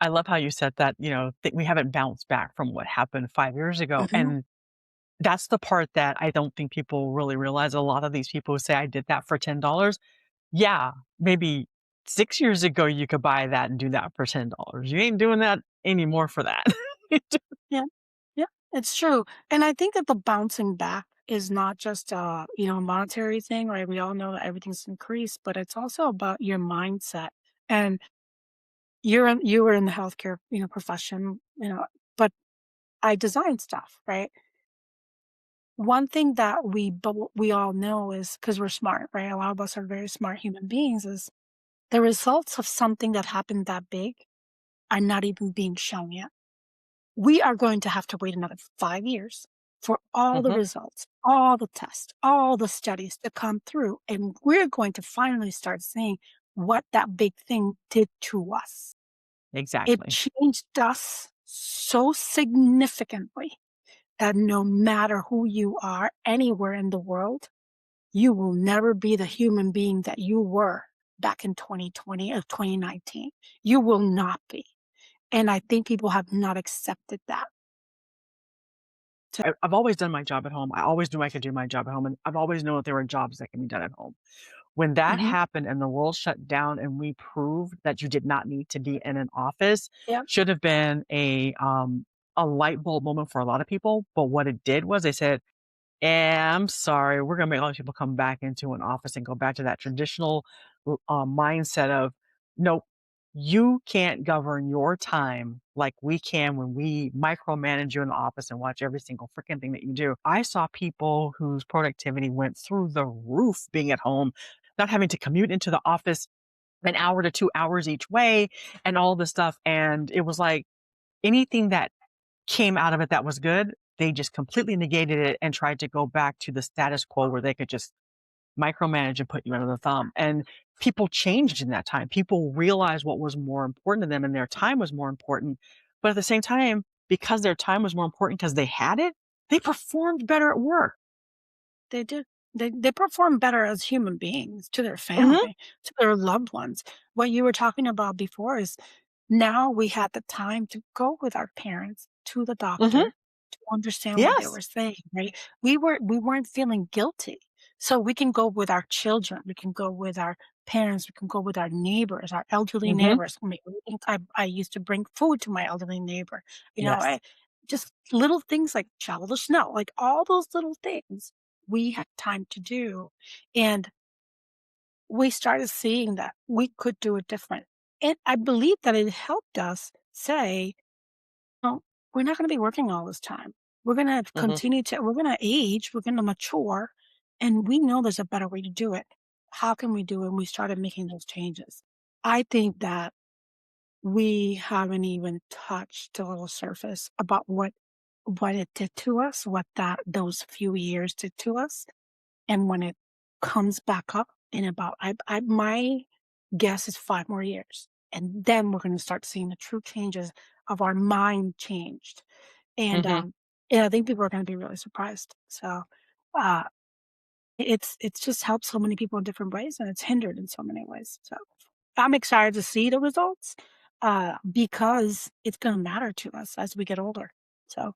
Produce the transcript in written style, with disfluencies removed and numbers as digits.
I love how you said that, that we haven't bounced back from what happened 5 years ago, Mhm. and that's the part that I don't think people really realize. A lot of these people who say, "I did that for $10." Yeah, maybe 6 years ago, you could buy that and do that for $10. You ain't doing that anymore for that. Yeah. Yeah, it's true. And I think that the bouncing back is not just a monetary thing, right? We all know that everything's increased, but it's also about your mindset. And you were in the healthcare, profession, but I design stuff, right? One thing that we all know is because we're smart, right? A lot of us are very smart human beings, is the results of something that happened that big are not even being shown yet. We are going to have to wait another 5 years for all the Mhm, results, all the tests, all the studies to come through, and we're going to finally start seeing what that big thing did to us. It exactly. changed us so significantly that no matter who you are anywhere in the world, you will never be the human being that you were back in 2020 or 2019. You will not be. And I think people have not accepted that. So I've always done my job at home. I always knew I could do my job at home, and I've always known that there were jobs that can be done at home. When that mhm. happened and the world shut down and we proved that you did not need to be in an office, Yep. should have been a light bulb moment for a lot of people. But what it did was they said, I'm sorry, we're gonna make all these people come back into an office and go back to that traditional mindset of, nope, you can't govern your time like we can when we micromanage you in the office and watch every single freaking thing that you do. I saw people whose productivity went through the roof being at home, not having to commute into the office an hour to 2 hours each way and all this stuff. And it was like anything that came out of it that was good, they just completely negated it and tried to go back to the status quo where they could just micromanage and put you under the thumb. And people changed in that time. People realized what was more important to them and their time was more important. But at the same time, because their time was more important because they had it, they performed better at work. They did. They perform better as human beings to their Mhm, family, to their loved ones. What you were talking about before is now we had the time to go with our parents to the mhm. doctor to understand what they Yes. were saying, right? We weren't feeling guilty. So we can go with our children, we can go with our parents, we can go with our neighbors, our elderly Mhm. neighbors. I used to bring food to my elderly neighbor. Yes. I just little things like shovel the snow, like all those little things we had time to do. And we started seeing that we could do it different. And I believe that it helped us say, "Oh, we're not going to be working all this time. Mhm. We're going to age, we're going to mature, and we know there's a better way to do it. How can we do it?" And we started making those changes. I think that we haven't even touched the little surface about what it did to us, what that those few years did to us. And when it comes back up in about I my guess is 5 more years, and then we're gonna start seeing the true changes of our mind changed, and, Mhm. yeah, I think people are gonna be really surprised. So, uh, it's just helped so many people in different ways, and it's hindered in so many ways. So, I'm excited to see the results, because it's gonna matter to us as we get older. So